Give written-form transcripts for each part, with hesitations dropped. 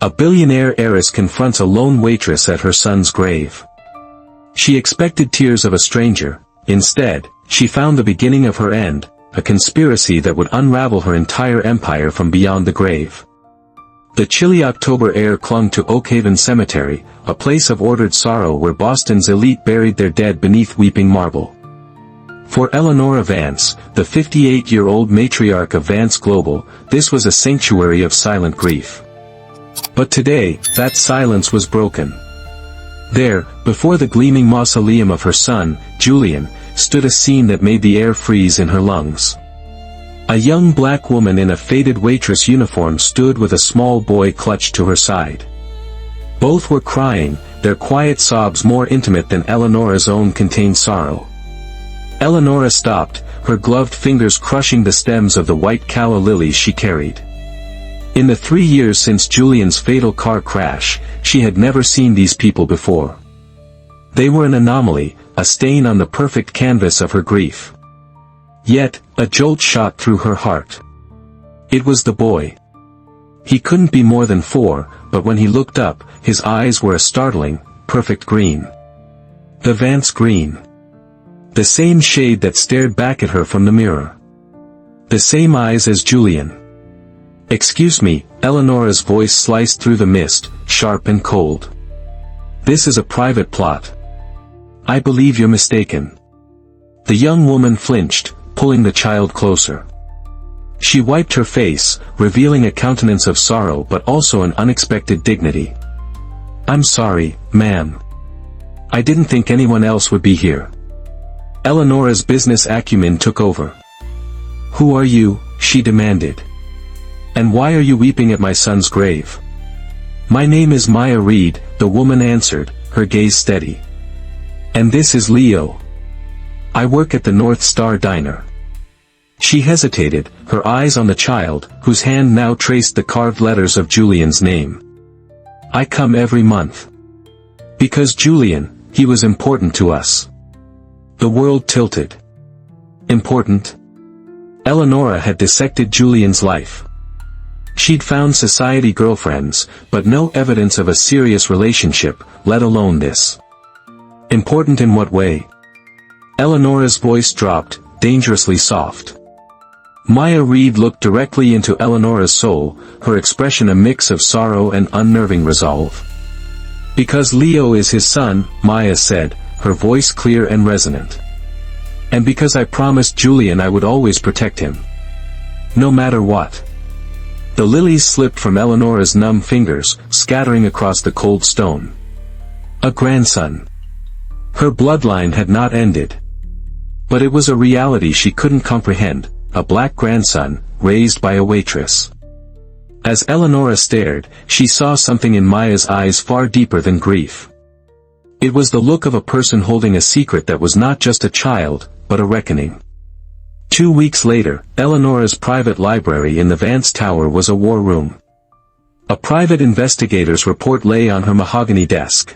A billionaire heiress confronts a lone waitress at her son's grave. She expected tears of a stranger. Instead, she found the beginning of her end, a conspiracy that would unravel her entire empire from beyond the grave. The chilly October air clung to Oakhaven Cemetery, a place of ordered sorrow where Boston's elite buried their dead beneath weeping marble. For Eleonora Vance, the 58-year-old matriarch of Vance Global, this was a sanctuary of silent grief. But today, that silence was broken. There, before the gleaming mausoleum of her son, Julian, stood a scene that made the air freeze in her lungs. A young black woman in a faded waitress uniform stood with a small boy clutched to her side. Both were crying, their quiet sobs more intimate than Eleonora's own contained sorrow. Eleonora stopped, her gloved fingers crushing the stems of the white calla lilies she carried. In the 3 years since Julian's fatal car crash, she had never seen these people before. They were an anomaly, a stain on the perfect canvas of her grief. Yet, a jolt shot through her heart. It was the boy. He couldn't be more than 4, but when he looked up, his eyes were a startling, perfect green. The Vance green. The same shade that stared back at her from the mirror. The same eyes as Julian. "Excuse me," Eleonora's voice sliced through the mist, sharp and cold. "This is a private plot. I believe you're mistaken." The young woman flinched, pulling the child closer. She wiped her face, revealing a countenance of sorrow but also an unexpected dignity. "I'm sorry, ma'am. I didn't think anyone else would be here." Eleonora's business acumen took over. "Who are you?" she demanded. "And why are you weeping at my son's grave?" "My name is Maya Reed," the woman answered, her gaze steady. "And this is Leo. I work at the North Star Diner." She hesitated, her eyes on the child, whose hand now traced the carved letters of Julian's name. "I come every month. Because Julian, he was important to us." The world tilted. Important? Eleonora had dissected Julian's life. She'd found society girlfriends, but no evidence of a serious relationship, let alone this. Important in what way? Eleonora's voice dropped, dangerously soft. Maya Reed looked directly into Eleonora's soul, her expression a mix of sorrow and unnerving resolve. "Because Leo is his son," Maya said, her voice clear and resonant. "And because I promised Julian I would always protect him. No matter what." The lilies slipped from Eleonora's numb fingers, scattering across the cold stone. A grandson. Her bloodline had not ended. But it was a reality she couldn't comprehend, a black grandson, raised by a waitress. As Eleonora stared, she saw something in Maya's eyes far deeper than grief. It was the look of a person holding a secret that was not just a child, but a reckoning. 2 weeks later, Eleonora's private library in the Vance Tower was a war room. A private investigator's report lay on her mahogany desk.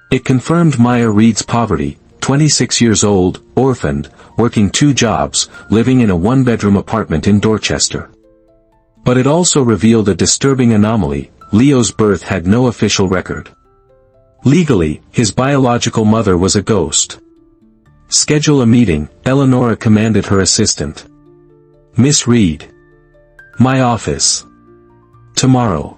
It confirmed Maya Reed's poverty, 26 years old, orphaned, working 2 jobs, living in a 1-bedroom apartment in Dorchester. But it also revealed a disturbing anomaly: Leo's birth had no official record. Legally, his biological mother was a ghost. "Schedule a meeting," Eleonora commanded her assistant. "Miss Reed. My office. Tomorrow."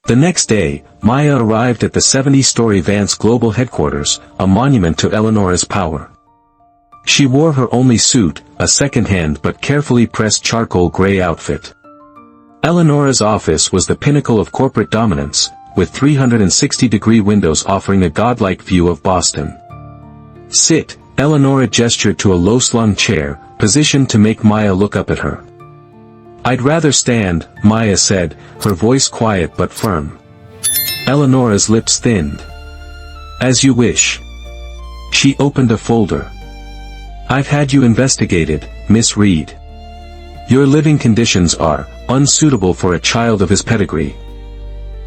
The next day, Maya arrived at the 70-story Vance Global headquarters, a monument to Eleonora's power. She wore her only suit, a second-hand but carefully pressed charcoal gray outfit. Eleonora's office was the pinnacle of corporate dominance, with 360-degree windows offering a godlike view of Boston. "Sit," Eleonora gestured to a low-slung chair, positioned to make Maya look up at her. "I'd rather stand," Maya said, her voice quiet but firm. Eleonora's lips thinned. "As you wish." She opened a folder. "I've had you investigated, Miss Reed. Your living conditions are unsuitable for a child of his pedigree.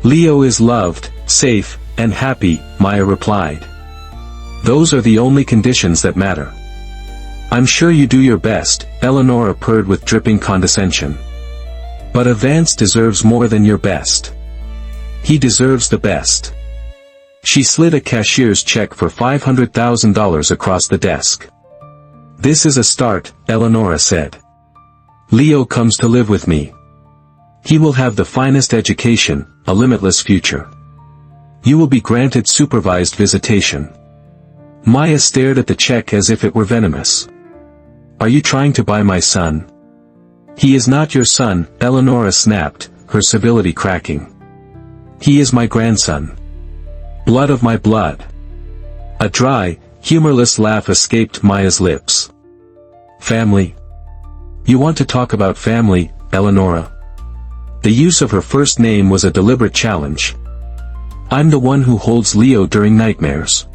Leo is loved, safe, and happy," Maya replied. "Those are the only conditions that matter." "I'm sure you do your best," Eleonora purred with dripping condescension. "But a Vance deserves more than your best. He deserves the best. She slid a cashier's check for $500,000 across the desk. This is a start, Eleonora said. Leo comes to live with me. He will have the finest education, a limitless future. You will be granted supervised visitation. Maya stared at the check as if it were venomous. Are you trying to buy my son? He is not your son, Eleonora snapped, her civility cracking. He is my grandson. Blood of my blood. A dry, humorless laugh escaped Maya's lips. Family? You want to talk about family, Eleonora? The use of her first name was a deliberate challenge. I'm the one who holds Leo during nightmares.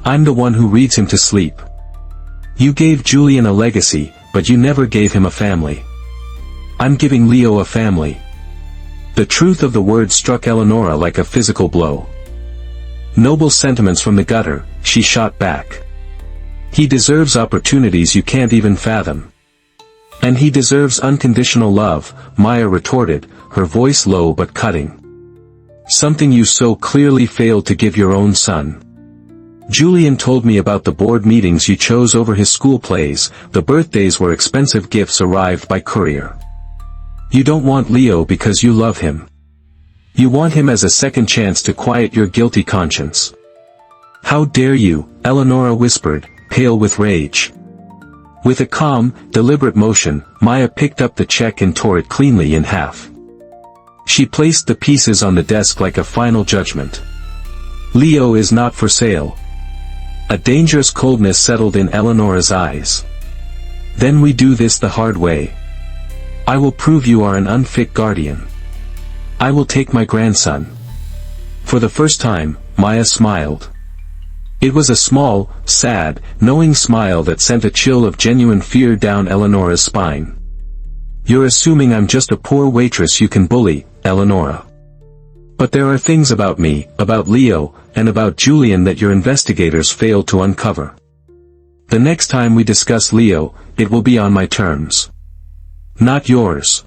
I'm the one who reads him to sleep. You gave Julian a legacy, but you never gave him a family. I'm giving Leo a family. The truth of the word struck Eleonora like a physical blow. Noble sentiments from the gutter, she shot back. He deserves opportunities you can't even fathom. And he deserves unconditional love, Maya retorted, her voice low but cutting. Something you so clearly failed to give your own son. Julian told me about the board meetings you chose over his school plays, the birthdays where expensive gifts arrived by courier. You don't want Leo because you love him. You want him as a second chance to quiet your guilty conscience. How dare you, Eleonora whispered, pale with rage. With a calm, deliberate motion, Maya picked up the check and tore it cleanly in half. She placed the pieces on the desk like a final judgment. Leo is not for sale. A dangerous coldness settled in Eleonora's eyes. Then we do this the hard way. I will prove you are an unfit guardian. I will take my grandson. For the first time, Maya smiled. It was a small, sad, knowing smile that sent a chill of genuine fear down Eleonora's spine. You're assuming I'm just a poor waitress you can bully, Eleonora. But there are things about me, about Leo, and about Julian that your investigators failed to uncover. The next time we discuss Leo, it will be on my terms. Not yours.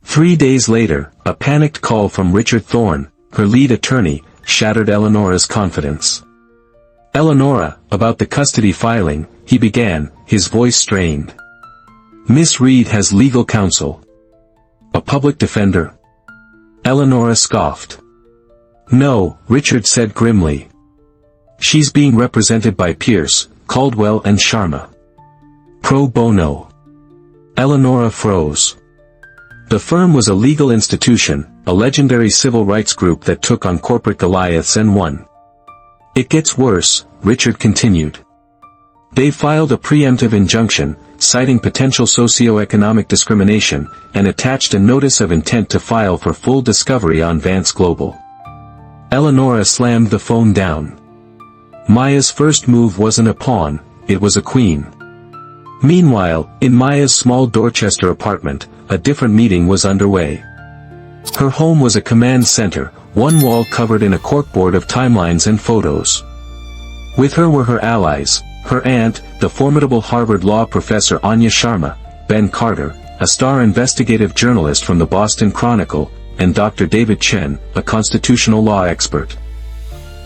3 days later, a panicked call from Richard Thorne, her lead attorney, shattered Eleonora's confidence. Eleonora, about the custody filing, he began, his voice strained. Miss Reed has legal counsel. A public defender? Eleonora scoffed. No, Richard said grimly. She's being represented by Pierce, Caldwell and Sharma. Pro bono. Eleonora froze. The firm was a legal institution, a legendary civil rights group that took on corporate Goliaths and won. It gets worse, Richard continued. They filed a preemptive injunction, citing potential socio-economic discrimination, and attached a notice of intent to file for full discovery on Vance Global. Eleonora slammed the phone down. Maya's first move wasn't a pawn, it was a queen. Meanwhile, in Maya's small Dorchester apartment, a different meeting was underway. Her home was a command center, one wall covered in a corkboard of timelines and photos. With her were her allies, her aunt, the formidable Harvard law professor Anya Sharma, Ben Carter, a star investigative journalist from the Boston Chronicle, and Dr. David Chen, a constitutional law expert.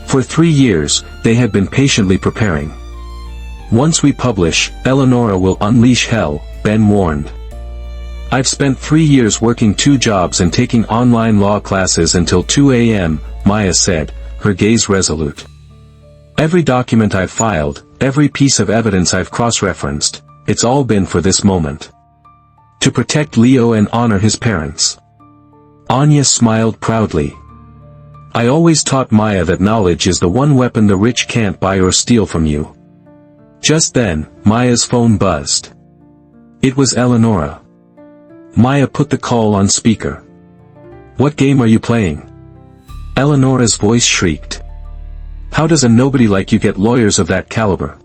For 3 years, they had been patiently preparing. Once we publish, Eleonora will unleash hell, Ben warned. I've spent 3 years working 2 jobs and taking online law classes until 2 a.m., Maya said, her gaze resolute. Every document I've filed, every piece of evidence I've cross-referenced, it's all been for this moment. To protect Leo and honor his parents. Anya smiled proudly. I always taught Maya that knowledge is the one weapon the rich can't buy or steal from you. Just then, Maya's phone buzzed. It was Eleonora. Maya put the call on speaker. What game are you playing? Eleonora's voice shrieked. How does a nobody like you get lawyers of that caliber?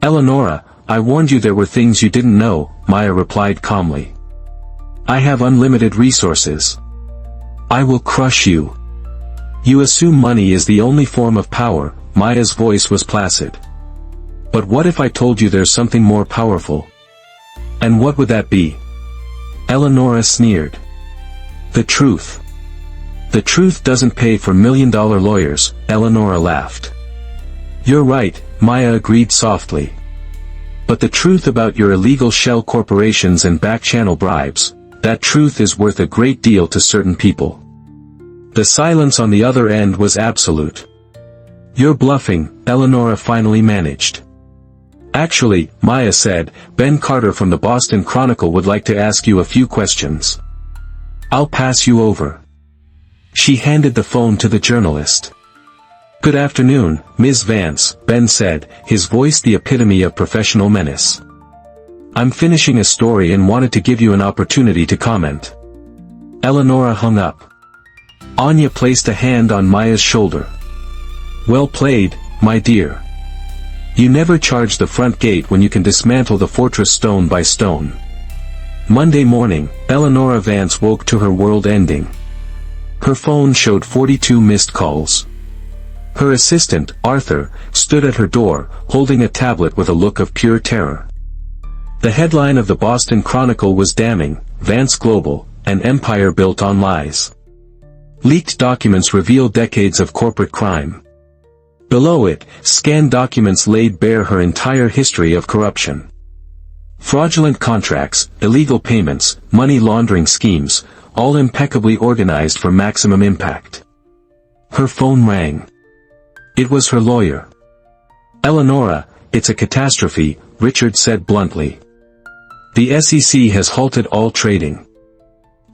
Eleonora, I warned you there were things you didn't know, Maya replied calmly. I have unlimited resources. I will crush you. You assume money is the only form of power, Maya's voice was placid. But what if I told you there's something more powerful? And what would that be? Eleonora sneered. The truth. The truth doesn't pay for million-dollar lawyers, Eleonora laughed. You're right, Maya agreed softly. But the truth about your illegal shell corporations and back-channel bribes, that truth is worth a great deal to certain people. The silence on the other end was absolute. You're bluffing, Eleonora finally managed. Actually, Maya said, Ben Carter from the Boston Chronicle would like to ask you a few questions. I'll pass you over. She handed the phone to the journalist. Good afternoon, Ms. Vance, Ben said, his voice the epitome of professional menace. I'm finishing a story and wanted to give you an opportunity to comment. Eleonora hung up. Anya placed a hand on Maya's shoulder. Well played, my dear. You never charge the front gate when you can dismantle the fortress stone by stone. Monday morning, Eleonora Vance woke to her world ending. Her phone showed 42 missed calls. Her assistant, Arthur, stood at her door, holding a tablet with a look of pure terror. The headline of the Boston Chronicle was damning, Vance Global, an empire built on lies. Leaked documents reveal decades of corporate crime. Below it, scanned documents laid bare her entire history of corruption. Fraudulent contracts, illegal payments, money laundering schemes, all impeccably organized for maximum impact. Her phone rang. It was her lawyer. Eleonora, it's a catastrophe, Richard said bluntly. The SEC has halted all trading.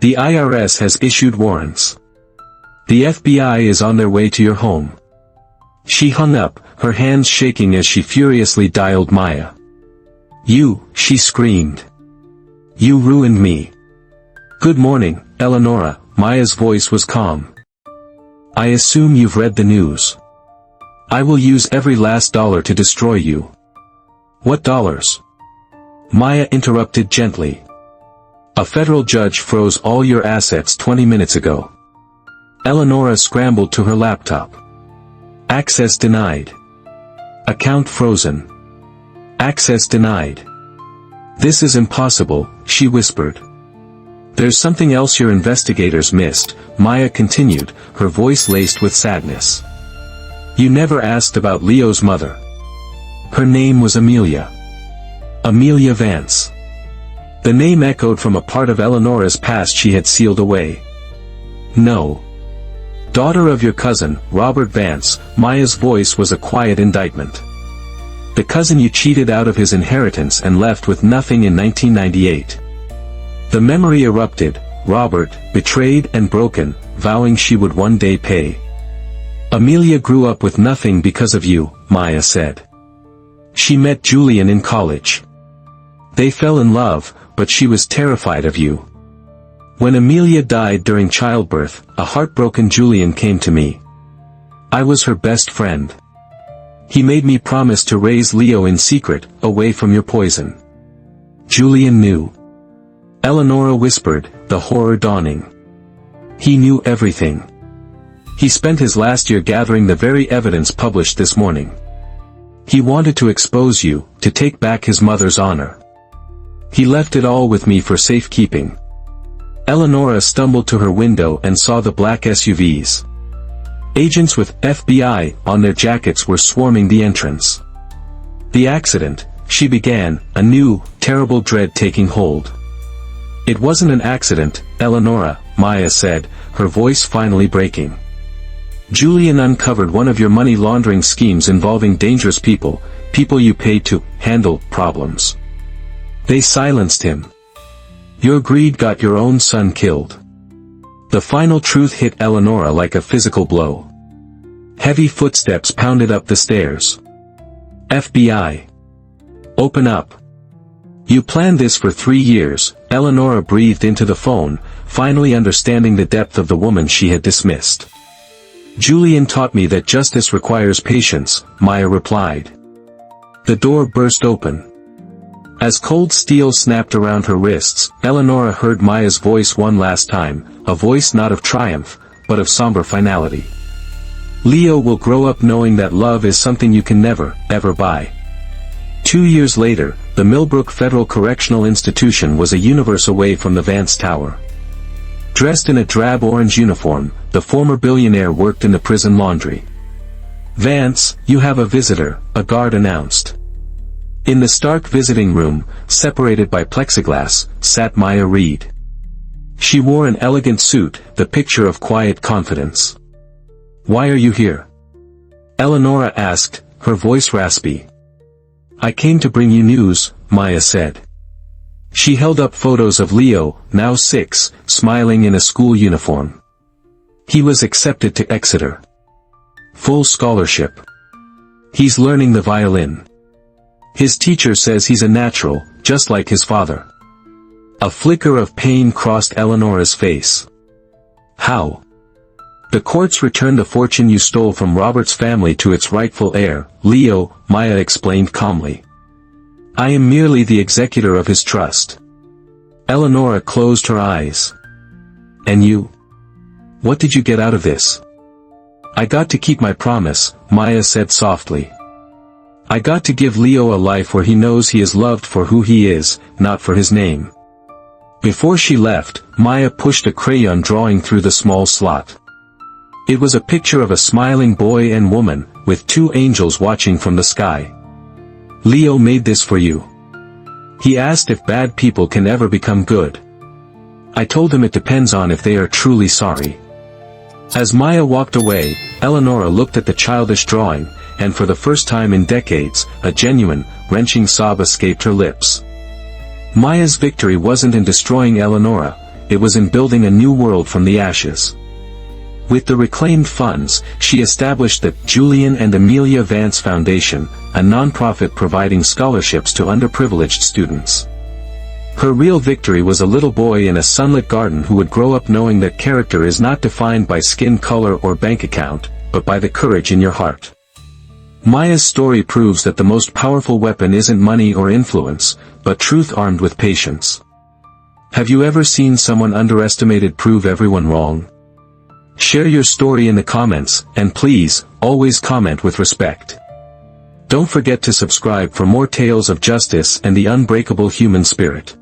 The IRS has issued warrants. The FBI is on their way to your home. She hung up, her hands shaking as she furiously dialed Maya. You, she screamed. You ruined me. Good morning, Eleonora, Maya's voice was calm. I assume you've read the news. I will use every last dollar to destroy you. What dollars? Maya interrupted gently. A federal judge froze all your assets 20 minutes ago. Eleonora scrambled to her laptop. Access denied. Account frozen. Access denied. This is impossible, she whispered. There's something else your investigators missed, Maya continued, her voice laced with sadness. You never asked about Leo's mother. Her name was Amelia. Amelia Vance. The name echoed from a part of Eleonora's past she had sealed away. No. Daughter of your cousin, Robert Vance, Maya's voice was a quiet indictment. The cousin you cheated out of his inheritance and left with nothing in 1998. The memory erupted, Robert, betrayed and broken, vowing she would one day pay. Amelia grew up with nothing because of you, Maya said. She met Julian in college. They fell in love, but she was terrified of you. When Amelia died during childbirth, a heartbroken Julian came to me. I was her best friend. He made me promise to raise Leo in secret, away from your poison. Julian knew. Eleonora whispered, the horror dawning. He knew everything. He spent his last year gathering the very evidence published this morning. He wanted to expose you, to take back his mother's honor. He left it all with me for safekeeping. Eleonora stumbled to her window and saw the black SUVs. Agents with FBI on their jackets were swarming the entrance. The accident, she began, a new, terrible dread taking hold. It wasn't an accident, Eleonora, Maya said, her voice finally breaking. Julian uncovered one of your money laundering schemes involving dangerous people, people you paid to handle problems. They silenced him. Your greed got your own son killed. The final truth hit Eleonora like a physical blow. Heavy footsteps pounded up the stairs. FBI. Open up. You planned this for 3 years, Eleonora breathed into the phone, finally understanding the depth of the woman she had dismissed. Julian taught me that justice requires patience, Maya replied. The door burst open. As cold steel snapped around her wrists, Eleonora heard Maya's voice one last time, a voice not of triumph, but of somber finality. Leo will grow up knowing that love is something you can never, ever buy. 2 years later, the Millbrook Federal Correctional Institution was a universe away from the Vance Tower. Dressed in a drab orange uniform, the former billionaire worked in the prison laundry. "Vance, you have a visitor," a guard announced. In the stark visiting room, separated by plexiglass, sat Maya Reed. She wore an elegant suit, the picture of quiet confidence. "Why are you here?" Eleonora asked, her voice raspy. "I came to bring you news," Maya said. She held up photos of Leo, now 6, smiling in a school uniform. He was accepted to Exeter. Full scholarship. He's learning the violin. His teacher says he's a natural, just like his father. A flicker of pain crossed Eleonora's face. "How?" "The courts returned the fortune you stole from Robert's family to its rightful heir, Leo," Maya explained calmly. "I am merely the executor of his trust." Eleonora closed her eyes. "And you? What did you get out of this?" "I got to keep my promise," Maya said softly. "I got to give Leo a life where he knows he is loved for who he is, not for his name." Before she left, Maya pushed a crayon drawing through the small slot. It was a picture of a smiling boy and woman, with 2 angels watching from the sky. "Leo made this for you. He asked if bad people can ever become good. I told him it depends on if they are truly sorry." As Maya walked away, Eleonora looked at the childish drawing, and for the first time in decades, a genuine, wrenching sob escaped her lips. Maya's victory wasn't in destroying Eleonora, it was in building a new world from the ashes. With the reclaimed funds, she established the Julian and Amelia Vance Foundation, a non-profit providing scholarships to underprivileged students. Her real victory was a little boy in a sunlit garden who would grow up knowing that character is not defined by skin color or bank account, but by the courage in your heart. Maya's story proves that the most powerful weapon isn't money or influence, but truth armed with patience. Have you ever seen someone underestimated prove everyone wrong? Share your story in the comments, and please, always comment with respect. Don't forget to subscribe for more tales of justice and the unbreakable human spirit.